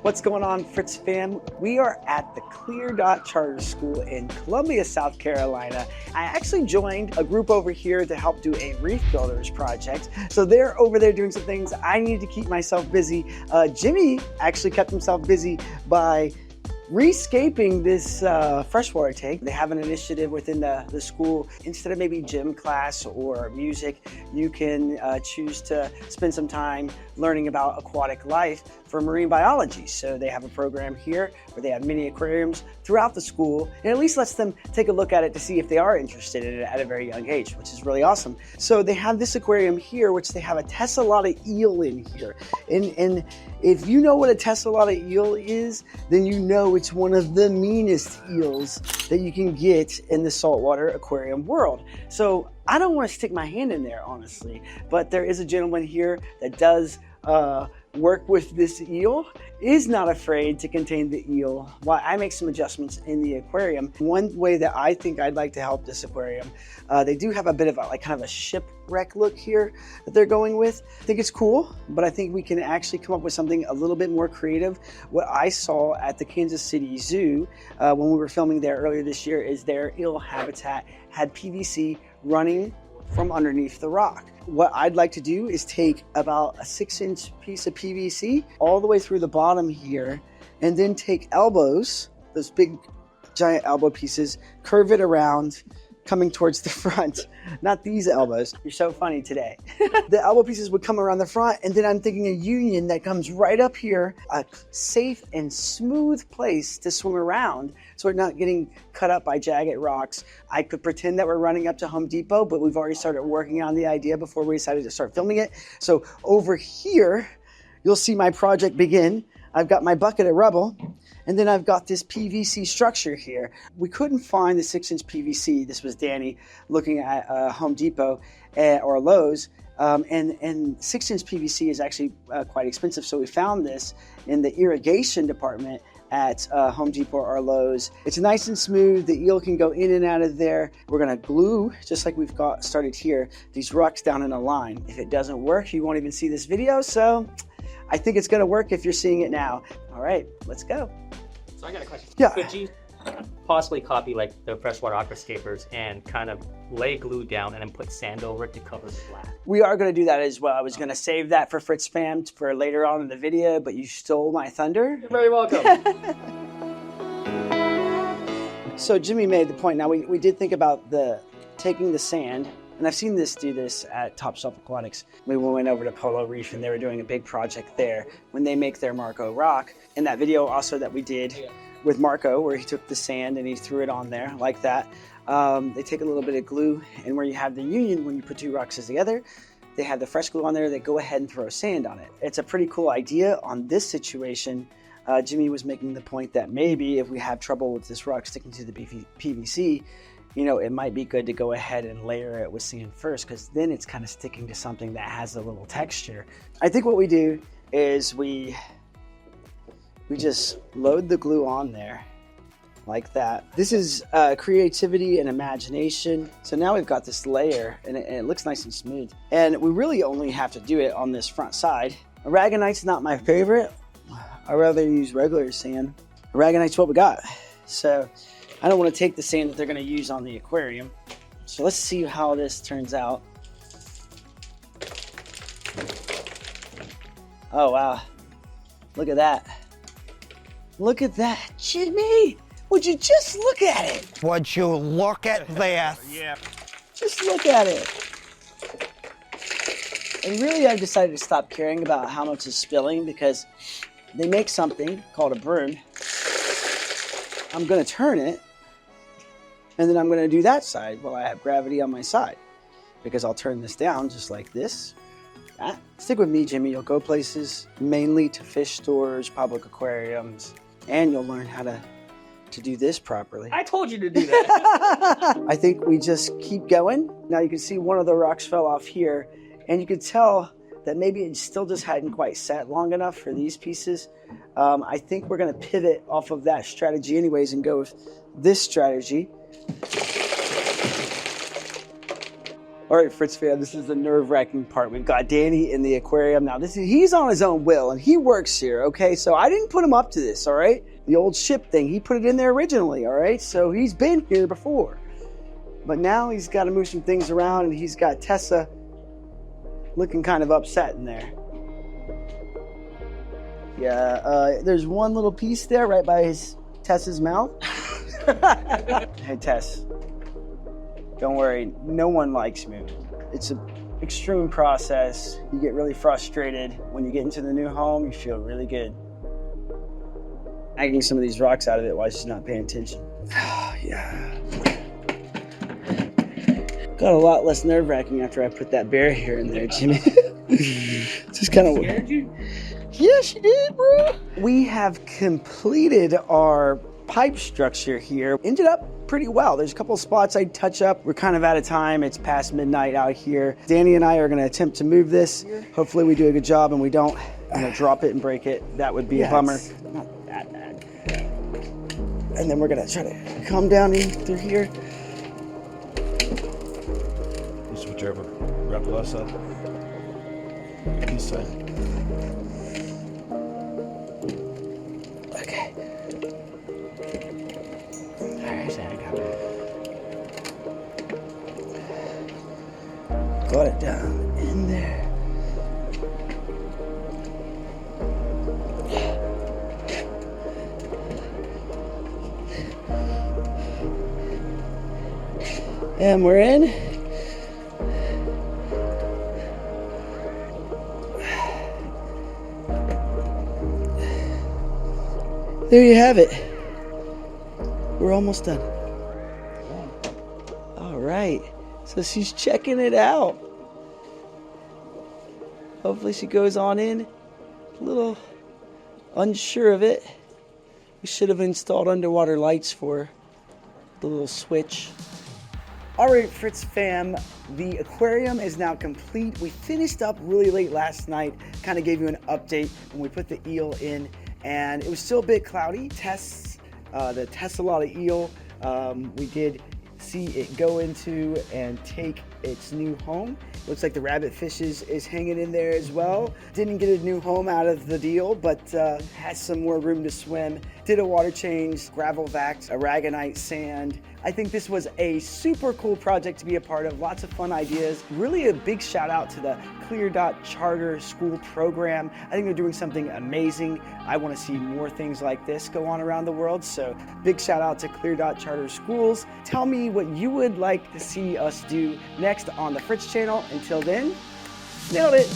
What's going on, Fritz fam? We are at the Clear Dot Charter School in Columbia, South Carolina. I actually joined a group over here to help do a reef builders project. So they're over there doing some things. I need to keep myself busy. Jimmy actually kept himself busy by rescaping this freshwater tank. They have an initiative within the school. Instead of maybe gym class or music, you can choose to spend some time learning about aquatic life for marine biology. So they have a program here where they have mini aquariums throughout the school, and at least lets them take a look at it to see if they are interested in it at a very young age, which is really awesome. So they have this aquarium here, which they have a Tessellata eel in here. And if you know what a Tessellata eel is, then you know it's one of the meanest eels that you can get in the saltwater aquarium world. So I don't want to stick my hand in there, honestly, but there is a gentleman here that does work with this eel, is not afraid to contain the eel while I make some adjustments in the aquarium. One way that I think I'd like to help this aquarium, they do have a bit of a kind of a shipwreck look here that they're going with. I think it's cool, but I think we can actually come up with something a little bit more creative. What I saw at the Kansas City Zoo when we were filming there earlier this year is their eel habitat had PVC running from underneath the rock. What I'd like to do is take about a 6-inch piece of PVC all the way through the bottom here, and then take elbows, those big giant elbow pieces, curve it around, coming towards the front. Not these elbows. You're so funny today. The elbow pieces would come around the front, and then I'm thinking a union that comes right up here, a safe and smooth place to swim around so we're not getting cut up by jagged rocks. I could pretend that we're running up to Home Depot, but we've already started working on the idea before we decided to start filming it. So over here, you'll see my project begin. I've got my bucket of rubble, and then I've got this PVC structure here. We couldn't find the 6-inch PVC. This was Danny looking at Home Depot or Lowe's, and 6-inch PVC is actually quite expensive. So we found this in the irrigation department at Home Depot or Lowe's. It's nice and smooth. The eel can go in and out of there. We're gonna glue, just like we've got started here, these rocks down in a line. If it doesn't work, you won't even see this video. So I think it's gonna work if you're seeing it now. All right, let's go. So I got a question. Yeah. Could you possibly copy like the freshwater aquascapers and kind of lay glue down and then put sand over it to cover the flat? We are gonna do that as well. I was gonna save that for Fritz fam for later on in the video, but you stole my thunder. You're very welcome. So Jimmy made the point. Now we did think about taking the sand, and I've seen this do this at TurboStart Aquatics. We went over to Polo Reef and they were doing a big project there when they make their Marco rock. In that video also that we did with Marco, where he took the sand and he threw it on there like that. They take a little bit of glue, and where you have the union, when you put two rocks together, they have the fresh glue on there. They go ahead and throw sand on it. It's a pretty cool idea. On this situation, Jimmy was making the point that maybe if we have trouble with this rock sticking to the PVC, you know, it might be good to go ahead and layer it with sand first, because then it's kind of sticking to something that has a little texture. I think what we do is we just load the glue on there like that. This is creativity and imagination. So now we've got this layer, and it looks nice and smooth. And we really only have to do it on this front side. Aragonite's not my favorite. I'd rather use regular sand. Aragonite's what we got. So I don't want to take the sand that they're going to use on the aquarium. So let's see how this turns out. Oh, wow. Look at that. Look at that. Jimmy, would you just look at it? Would you look at this? Yeah. Just look at it. And really, I've decided to stop caring about how much is spilling, because they make something called a broom. I'm going to turn it, and then I'm going to do that side while I have gravity on my side, because I'll turn this down just like this. Stick with me, Jimmy. You'll go places, mainly to fish stores, public aquariums, and you'll learn how to do this properly. I told you to do that. I think we just keep going. Now you can see one of the rocks fell off here, and you can tell that maybe it still just hadn't quite set long enough for these pieces. I think we're going to pivot off of that strategy anyways and go with this strategy. All right, Fritz fam, this is the nerve-wracking part. We've got Danny in the aquarium. Now, he's on his own will, and he works here, okay? So I didn't put him up to this, all right? The old ship thing, he put it in there originally, all right? So he's been here before. But now he's got to move some things around, and he's got Tessa looking kind of upset in there. Yeah, there's one little piece there right by Tessa's mouth. Hey, Tess. Don't worry, no one likes me. It's an extreme process. You get really frustrated. When you get into the new home, you feel really good. Nagging some of these rocks out of it while she's not paying attention. Yeah. Got a lot less nerve-wracking after I put that barrier in there, Jimmy. Just kind of scared you? Yeah, she did, bro. We have completed our pipe structure here. Ended up pretty well. There's a couple of spots I'd touch up. We're kind of out of time. It's past midnight out here. Danny and I are going to attempt to move this. Hopefully we do a good job and we don't drop it and break it. That would be a bummer. It's not that bad. And then we're going to try to come down in through here. Just whichever. Grab the left side. East side. Okay. There we go. Got it down in there. And we're in. There you have it. We're almost done. All right, so she's checking it out. Hopefully she goes on in. A little unsure of it. We should have installed underwater lights for the little switch. All right, Fritz fam, the aquarium is now complete. We finished up really late last night, kind of gave you an update when we put the eel in, and it was still a bit cloudy. The Tesselata eel, we did see it go into and take its new home. Looks like the rabbit fishes is hanging in there as well. Didn't get a new home out of the deal, but has some more room to swim. Did a water change, gravel vacs, aragonite sand. I think this was a super cool project to be a part of. Lots of fun ideas. Really a big shout out to the Clear Dot Charter School program. I think they're doing something amazing. I want to see more things like this go on around the world. So big shout out to Clear Dot Charter Schools. Tell me what you would like to see us do next on the Fritz channel. Until then, nailed it.